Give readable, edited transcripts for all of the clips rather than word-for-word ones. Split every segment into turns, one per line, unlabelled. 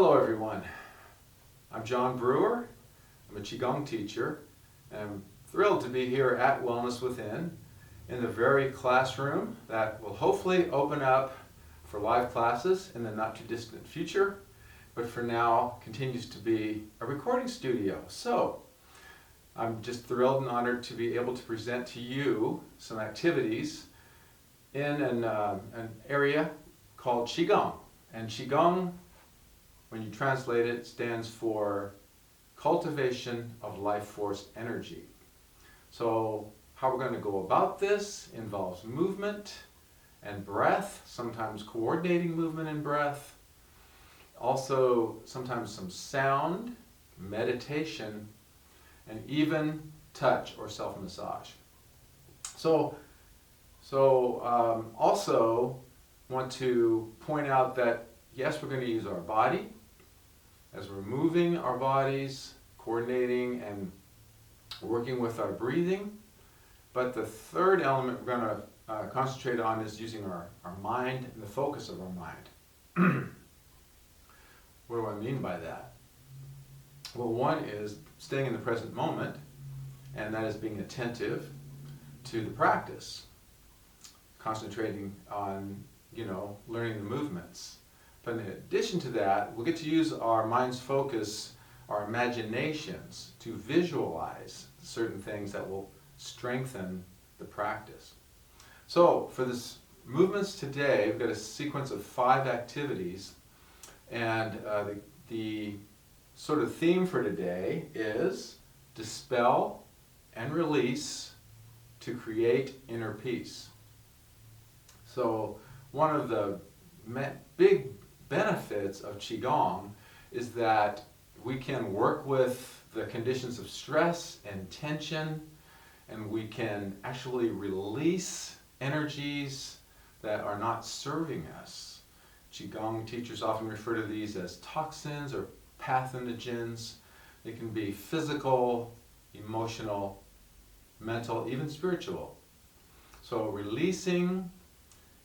Hello everyone, I'm John Brewer. I'm a Qigong teacher and I'm thrilled to be here at Wellness Within in the very classroom that will hopefully open up for live classes in the not too distant future, but for now continues to be a recording studio. So I'm just thrilled and honored to be able to present to you some activities in an area called Qigong. And Qigong, when you translate it, stands for cultivation of life force energy. So how we're going to go about this involves movement and breath, sometimes coordinating movement and breath, also sometimes some sound, meditation, and even touch or self-massage. Also want to point out that yes, we're going to use our body as we're moving our bodies, coordinating and working with our breathing. But the third element we're going to concentrate on is using our mind and the focus of our mind. What do I mean by that? Well, one is staying in the present moment, and that is being attentive to the practice, concentrating on, learning the movements. But in addition to that, we'll get to use our mind's focus, our imaginations, to visualize certain things that will strengthen the practice. So for this movements today, we've got a sequence of 5 activities, and the sort of theme for today is dispel and release to create inner peace. So one of the big benefits of Qigong is that we can work with the conditions of stress and tension, and we can actually release energies that are not serving us. Qigong teachers often refer to these as toxins or pathogens. They can be physical, emotional, mental, even spiritual. So releasing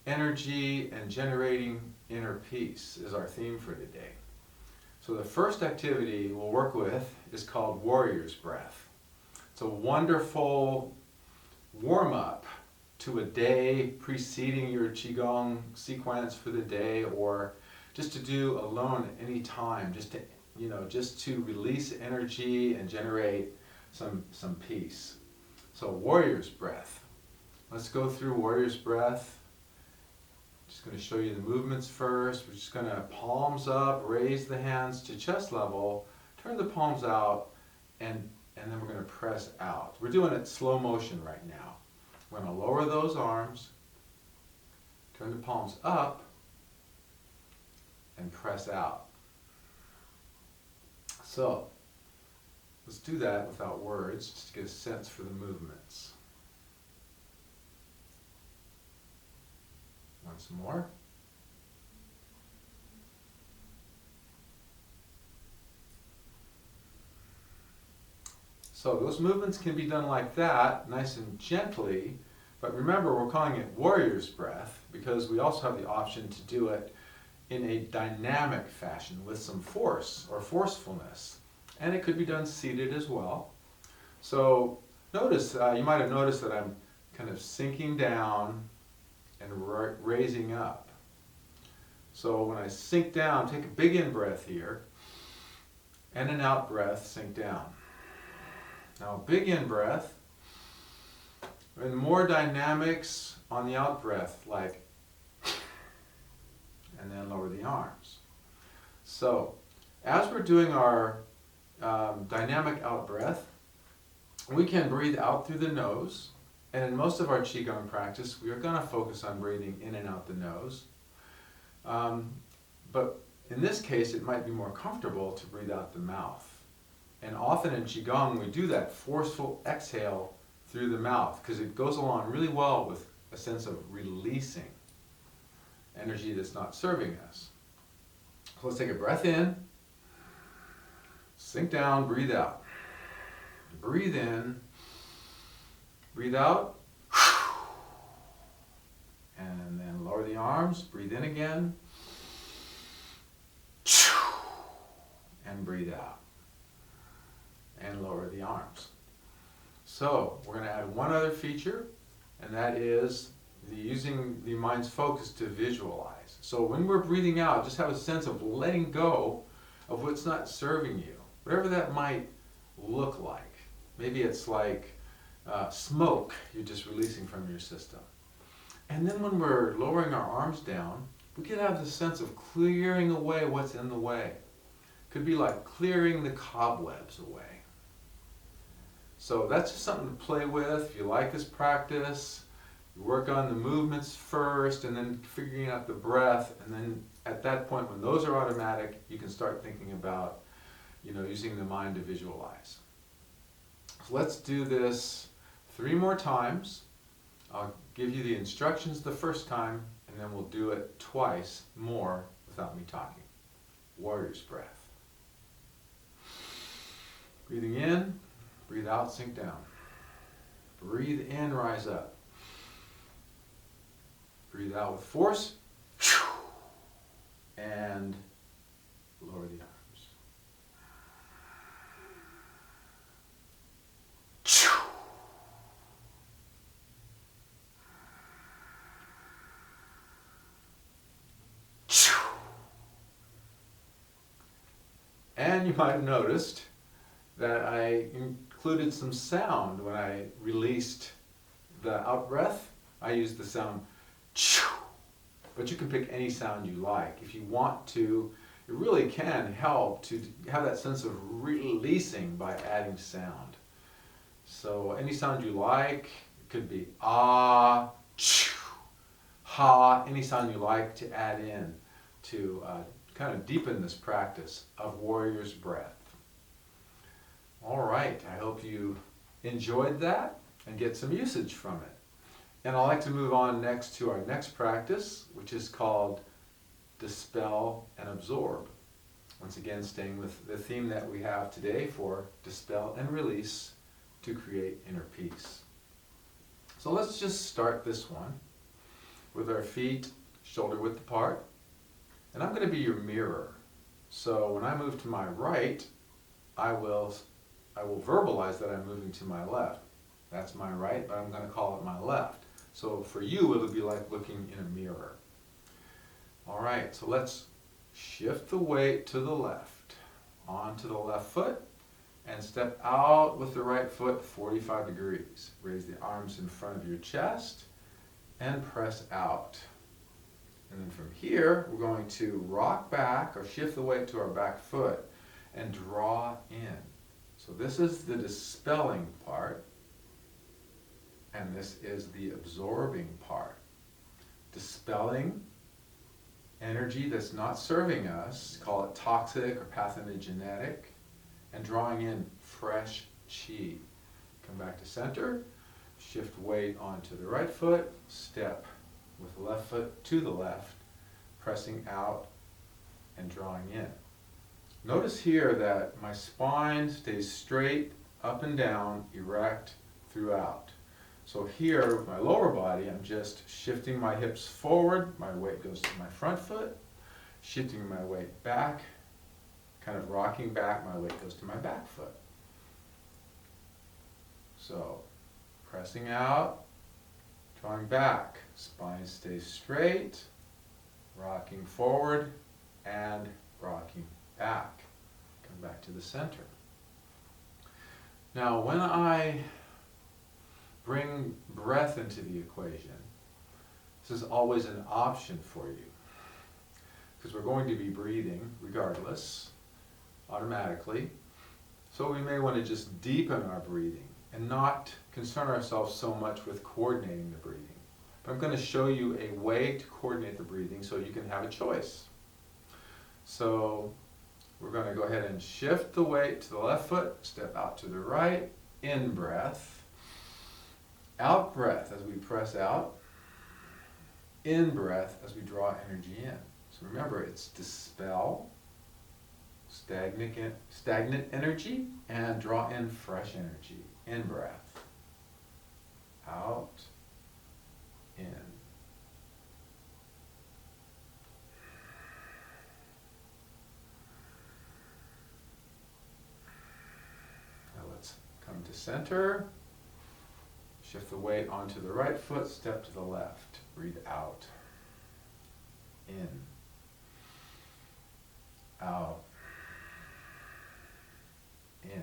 energy and generating inner peace is our theme for today. So the first activity we'll work with is called Warrior's Breath. It's a wonderful warm-up to a day preceding your Qigong sequence for the day, or just to do alone at any time, just to release energy and generate some peace. So Warrior's Breath. Let's go through Warrior's Breath. Just going to show you the movements first. We're just going to palms up, raise the hands to chest level, turn the palms out, and then we're going to press out. We're doing it slow motion right now. We're going to lower those arms, turn the palms up, and press out. So let's do that without words, just to get a sense for the movements. Once more. So those movements can be done like that, nice and gently, but remember we're calling it Warrior's Breath because we also have the option to do it in a dynamic fashion with some force or forcefulness. And it could be done seated as well. So notice, you might have noticed that I'm kind of sinking down and raising up. So when I sink down, take a big in breath here, and an out breath, sink down. Now big in breath, and more dynamics on the out breath, like, and then lower the arms. So as we're doing our dynamic out breath, we can breathe out through the nose. And in most of our Qigong practice, we are going to focus on breathing in and out the nose. But in this case, it might be more comfortable to breathe out the mouth. And often in Qigong, we do that forceful exhale through the mouth because it goes along really well with a sense of releasing energy that's not serving us. So let's take a breath in, sink down, breathe out. Breathe in. Breathe out, and then lower the arms, breathe in again, and breathe out. And lower the arms. So we're going to add one other feature, and that is using the mind's focus to visualize. So when we're breathing out, just have a sense of letting go of what's not serving you, whatever that might look like. Maybe it's like smoke you're just releasing from your system. And then when we're lowering our arms down, we can have the sense of clearing away what's in the way. Could be like clearing the cobwebs away. So that's just something to play with. If you like this practice, you work on the movements first and then figuring out the breath, and then at that point when those are automatic, you can start thinking about, using the mind to visualize. So let's do this 3 more times. I'll give you the instructions the first time, and then we'll do it twice more without me talking. Warrior's breath. Breathing in, breathe out, sink down. Breathe in, rise up. Breathe out with force, and lower the arms. And you might have noticed that I included some sound when I released the out breath. I used the sound choo, but you can pick any sound you like. If you want to, it really can help to have that sense of releasing by adding sound. So any sound you like, it could be ah, choo, ha, any sound you like to add in to kind of deepen this practice of warrior's breath. All right, I hope you enjoyed that and get some usage from it. And I'd like to move on next to our next practice, which is called Dispel and Absorb. Once again, staying with the theme that we have today for Dispel and Release to create inner peace. So let's just start this one with our feet shoulder width apart. And I'm going to be your mirror. So when I move to my right, I will verbalize that I'm moving to my left. That's my right, but I'm going to call it my left. So for you, it'll be like looking in a mirror. All right, so let's shift the weight to the left, onto the left foot, and step out with the right foot 45 degrees. Raise the arms in front of your chest and press out. And then from here, we're going to rock back or shift the weight to our back foot and draw in. So this is the dispelling part, and this is the absorbing part. Dispelling energy that's not serving us, call it toxic or pathogenic, and drawing in fresh chi. Come back to center, shift weight onto the right foot, step with the left foot to the left, pressing out and drawing in. Notice here that my spine stays straight, up and down, erect throughout. So here with my lower body, I'm just shifting my hips forward, my weight goes to my front foot, shifting my weight back, kind of rocking back, my weight goes to my back foot. So pressing out, drawing back, spine stays straight, rocking forward and rocking back. Come back to the center. Now when I bring breath into the equation, this is always an option for you, because we're going to be breathing regardless, automatically. So we may want to just deepen our breathing and not concern ourselves so much with coordinating the breathing. But I'm going to show you a way to coordinate the breathing so you can have a choice. So we're going to go ahead and shift the weight to the left foot, step out to the right, in breath, out breath as we press out, in breath as we draw energy in. So remember, it's dispel, stagnant energy, and draw in fresh energy. In breath, out, in. to center. Shift the weight onto the right foot, step to the left. Breathe out. In. Out. In.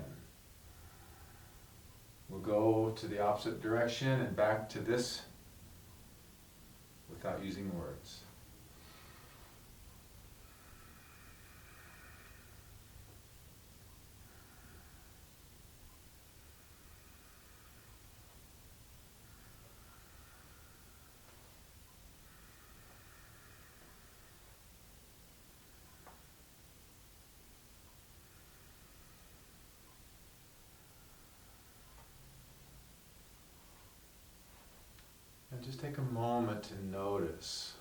We'll go to the opposite direction and back to this without using words. And just take a moment to notice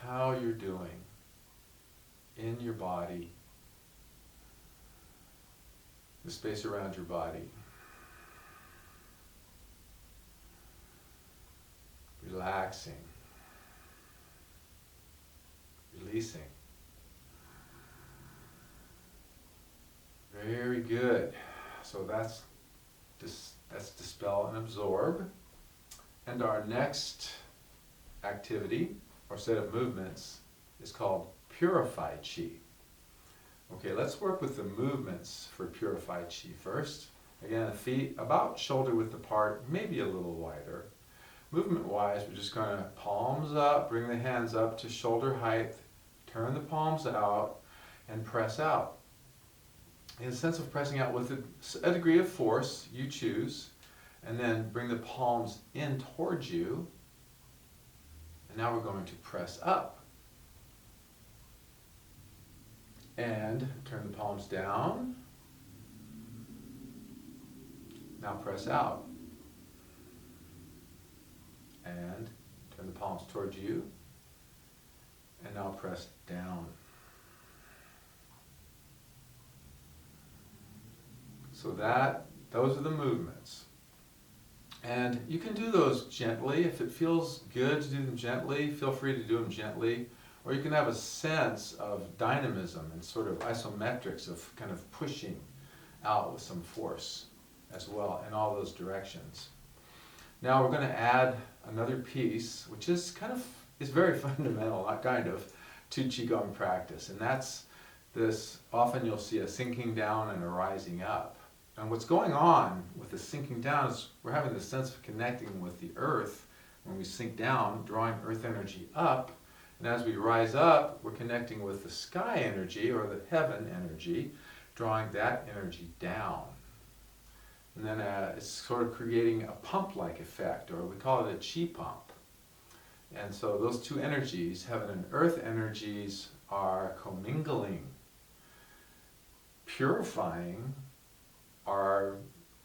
how you're doing in your body, the space around your body. Relaxing, releasing. Very good. So that's Dispel and Absorb. And our next activity, or set of movements, is called Purified Qi. Okay, let's work with the movements for Purified Qi first. Again, feet about shoulder width apart, maybe a little wider. Movement-wise, we're just going to palms up, bring the hands up to shoulder height, turn the palms out, and press out. In a sense of pressing out with a degree of force, you choose. And then bring the palms in towards you. And now we're going to press up. And turn the palms down. Now press out. And turn the palms towards you. And now press down. So those are the movements. And you can do those gently. If it feels good to do them gently, feel free to do them gently. Or you can have a sense of dynamism and sort of isometrics of kind of pushing out with some force as well in all those directions. Now we're going to add another piece, which is very fundamental, not kind of, to Qigong practice. And that's this, often you'll see a sinking down and a rising up. And what's going on with the sinking down is we're having the sense of connecting with the earth when we sink down, drawing earth energy up. And as we rise up, we're connecting with the sky energy or the heaven energy, drawing that energy down. And then it's sort of creating a pump-like effect, or we call it a chi pump. And so those two energies, heaven and earth energies, are commingling, purifying our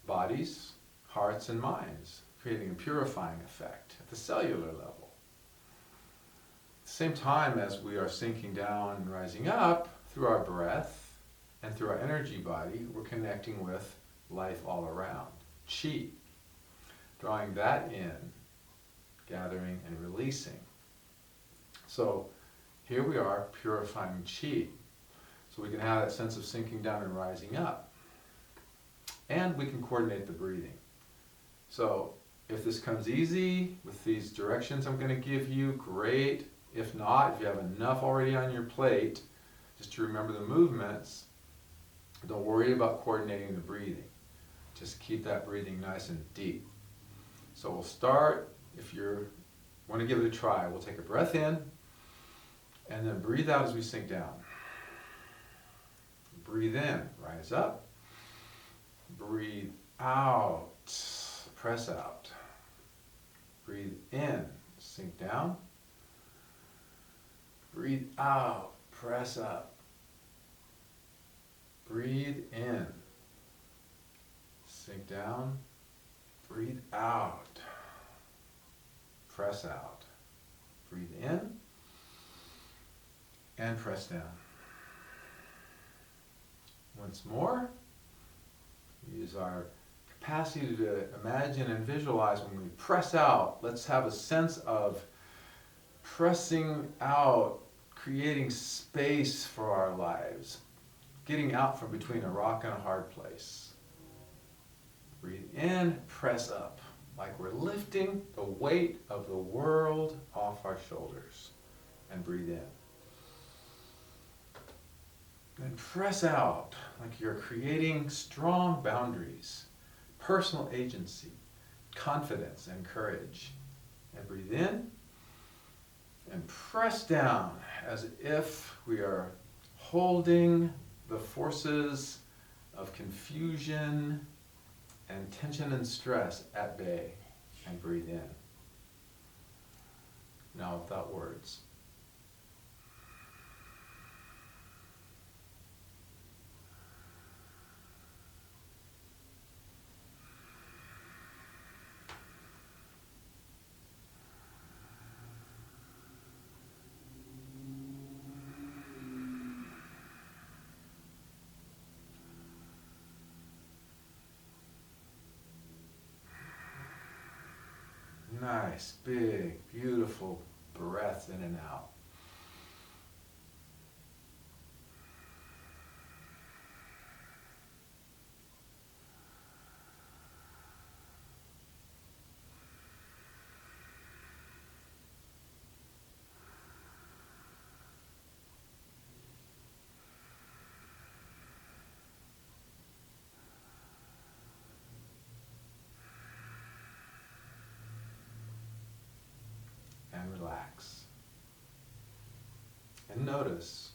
bodies, hearts, and minds, creating a purifying effect at the cellular level. At the same time as we are sinking down and rising up, through our breath and through our energy body, we're connecting with life all around, Qi, drawing that in, gathering and releasing. So here we are purifying Qi, so we can have that sense of sinking down and rising up. And we can coordinate the breathing. So if this comes easy with these directions I'm going to give you, great. If not, if you have enough already on your plate, just to remember the movements, don't worry about coordinating the breathing. Just keep that breathing nice and deep. So we'll start, if you want to give it a try, we'll take a breath in, and then breathe out as we sink down. Breathe in, rise up. Breathe out, press out. Breathe in, sink down. Breathe out, press up. Breathe in, sink down. Breathe out, press out. Breathe in and press down. Once more. Use our capacity to imagine and visualize when we press out. Let's have a sense of pressing out, creating space for our lives, getting out from between a rock and a hard place. Breathe in, press up, like we're lifting the weight of the world off our shoulders. And breathe in. And press out, like you're creating strong boundaries, personal agency, confidence, and courage. And breathe in. And press down as if we are holding the forces of confusion and tension and stress at bay. And breathe in. Now without words. Nice, big, beautiful breaths in and out. And relax. And notice.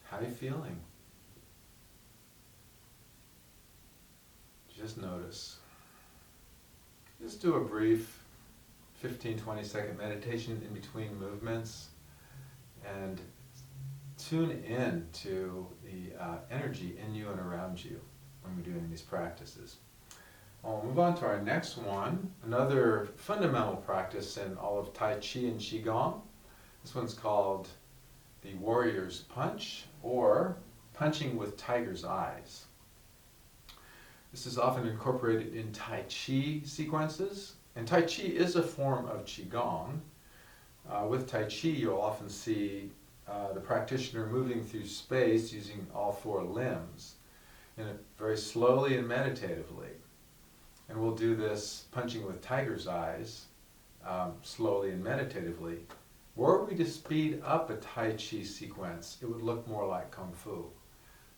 How are you feeling? Just notice. Just do a brief 15-20 second meditation in between movements and tune in to the energy in you and around you when we're doing these practices. I'll move on to our next one, another fundamental practice in all of Tai Chi and Qigong. This one's called the Warrior's Punch, or punching with tiger's eyes. This is often incorporated in Tai Chi sequences, and Tai Chi is a form of Qigong. With Tai Chi, you'll often see the practitioner moving through space using all four limbs, and very slowly and meditatively. And we'll do this punching with tiger's eyes, slowly and meditatively. Were we to speed up a Tai Chi sequence, it would look more like Kung Fu.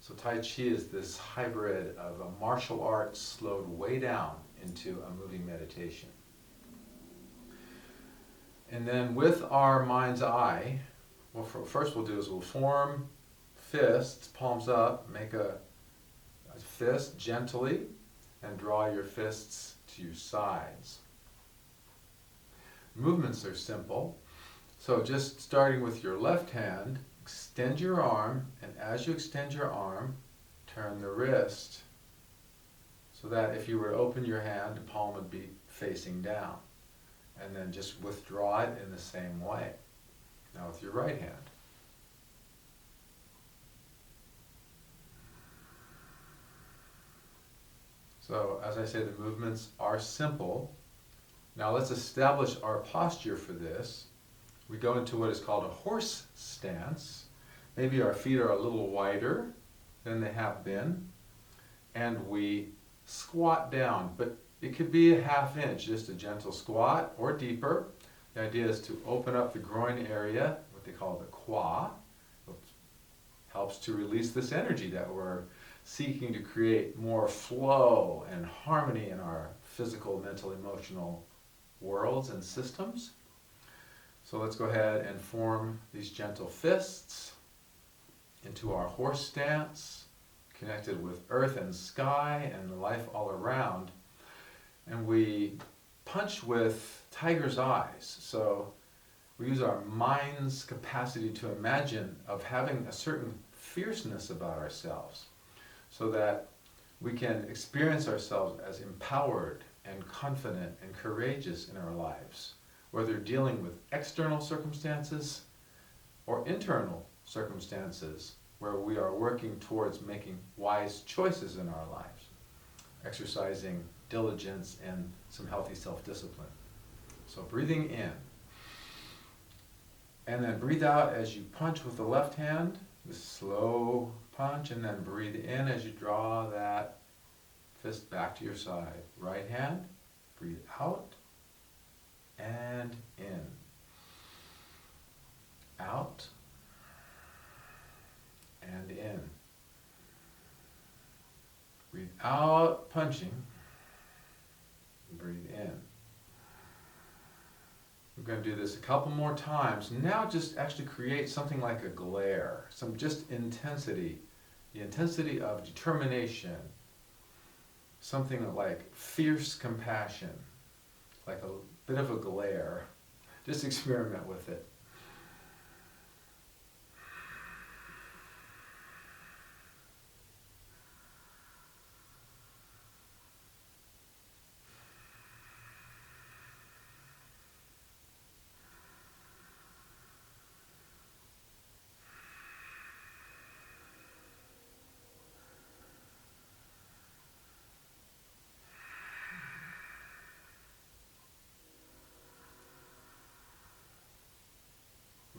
So Tai Chi is this hybrid of a martial art slowed way down into a moving meditation. And then with our mind's eye, what first we'll do is we'll form fists, palms up, make a fist gently, and draw your fists to your sides. Movements are simple. So just starting with your left hand, extend your arm, and as you extend your arm, turn the wrist so that if you were to open your hand, the palm would be facing down. And then just withdraw it in the same way. Now with your right hand. So as I say, the movements are simple. Now let's establish our posture for this. We go into what is called a horse stance. Maybe our feet are a little wider than they have been. And we squat down, but it could be a ½ inch, just a gentle squat, or deeper. The idea is to open up the groin area, what they call the qua, which helps to release this energy that we're seeking to create more flow and harmony in our physical, mental, emotional worlds and systems. So let's go ahead and form these gentle fists into our horse stance, connected with earth and sky and the life all around. And we punch with tiger's eyes. So we use our mind's capacity to imagine of having a certain fierceness about ourselves, so that we can experience ourselves as empowered and confident and courageous in our lives, whether dealing with external circumstances or internal circumstances where we are working towards making wise choices in our lives, exercising diligence and some healthy self-discipline. So breathing in. And then breathe out as you punch with the left hand, the slow punch, and then breathe in as you draw that fist back to your side. Right hand, breathe out and in. Out and in. Breathe out, punching. Breathe in. We're going to do this a couple more times. Now just actually create something like a glare, some just intensity, the intensity of determination, something like fierce compassion, like a bit of a glare. Just experiment with it.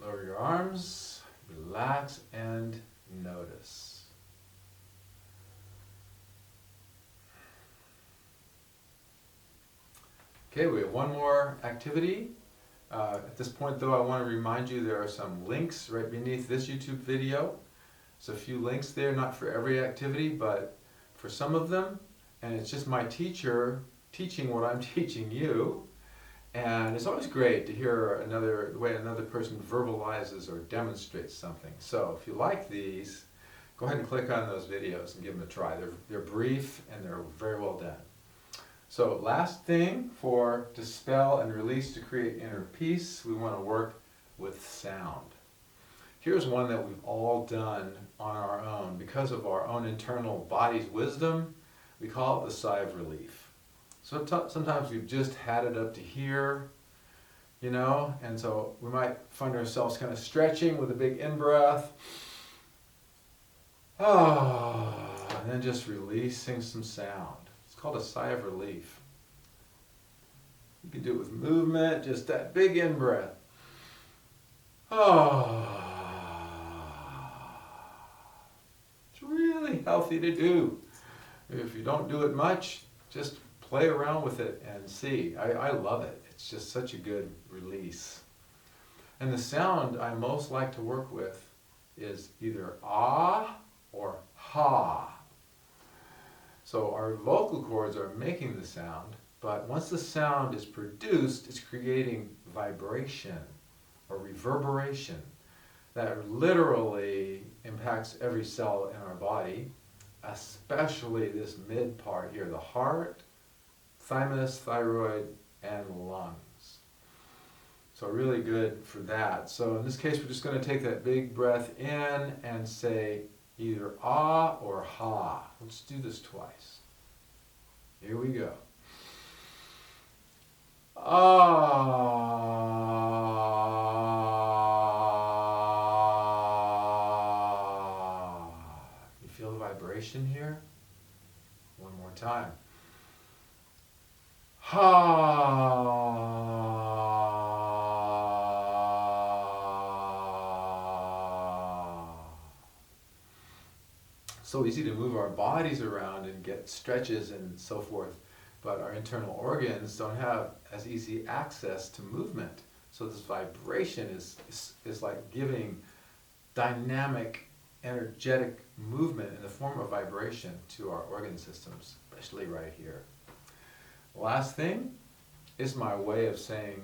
Lower your arms, relax, and notice. Okay, we have one more activity. At this point though, I want to remind you there are some links right beneath this YouTube video. There's a few links there, not for every activity, but for some of them. And it's just my teacher teaching what I'm teaching you. And it's always great to hear the way another person verbalizes or demonstrates something. So if you like these, go ahead and click on those videos and give them a try. They're brief and they're very well done. So last thing for dispel and release to create inner peace, we want to work with sound. Here's one that we've all done on our own. Because of our own internal body's wisdom, we call it the sigh of relief. So sometimes we've just had it up to here, you know, and so we might find ourselves kind of stretching with a big in-breath. And then just releasing some sound. It's called a sigh of relief. You can do it with movement, just that big in-breath. It's really healthy to do. If you don't do it much, just play around with it and see. I love it. It's just such a good release. And the sound I most like to work with is either ah or ha. So our vocal cords are making the sound, but once the sound is produced, it's creating vibration or reverberation that literally impacts every cell in our body, especially this mid part here, the heart, thymus, thyroid, and lungs. So really good for that. So in this case, we're just going to take that big breath in and say either ah or ha. Let's do this twice. Here we go. Ah. You feel the vibration here? One more time. Ha. So easy to move our bodies around and get stretches and so forth, but our internal organs don't have as easy access to movement. So this vibration is like giving dynamic, energetic movement in the form of vibration to our organ systems, especially right here. Last thing is my way of saying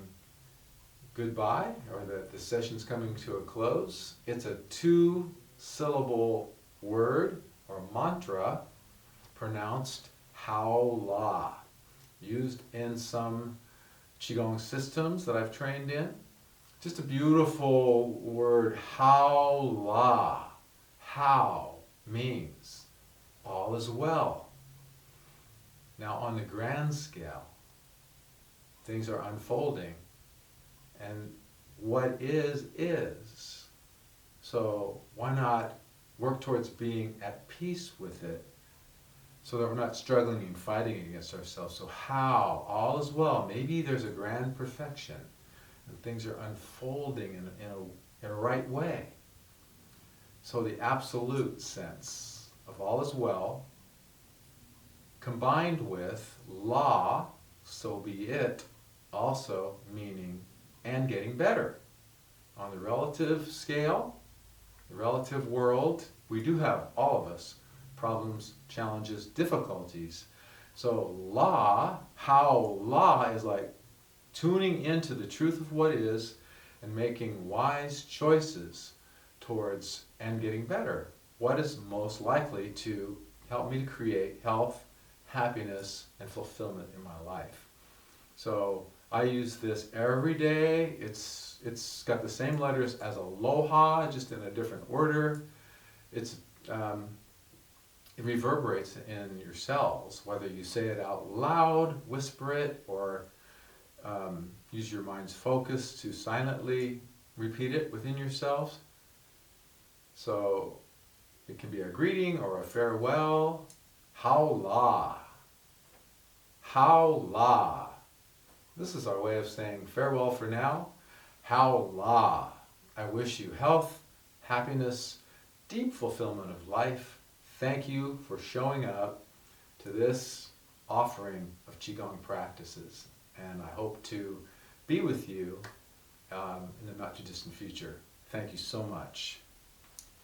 goodbye, or that the session's coming to a close. It's a 2-syllable word or mantra pronounced Haola, used in some Qigong systems that I've trained in. Just a beautiful word, Haola. Hao means all is well. Now on the grand scale, things are unfolding, and what is. So why not work towards being at peace with it, so that we're not struggling and fighting against ourselves. So how? All is well. Maybe there's a grand perfection. and things are unfolding in a right way. So the absolute sense of all is well, combined with law, so be it, also meaning and getting better. On the relative scale, the relative world, we do have, all of us, problems, challenges, difficulties. So Haola is like tuning into the truth of what is and making wise choices towards and getting better. What is most likely to help me to create health, happiness, and fulfillment in my life. So I use this every day. It's got the same letters as aloha, just in a different order. It reverberates in your cells, whether you say it out loud, whisper it, or use your mind's focus to silently repeat it within yourselves. So it can be a greeting or a farewell. Haola. Haola. This is our way of saying farewell for now. Haola. I wish you health, happiness, deep fulfillment of life. Thank you for showing up to this offering of Qigong practices. And I hope to be with you in the not too distant future. Thank you so much.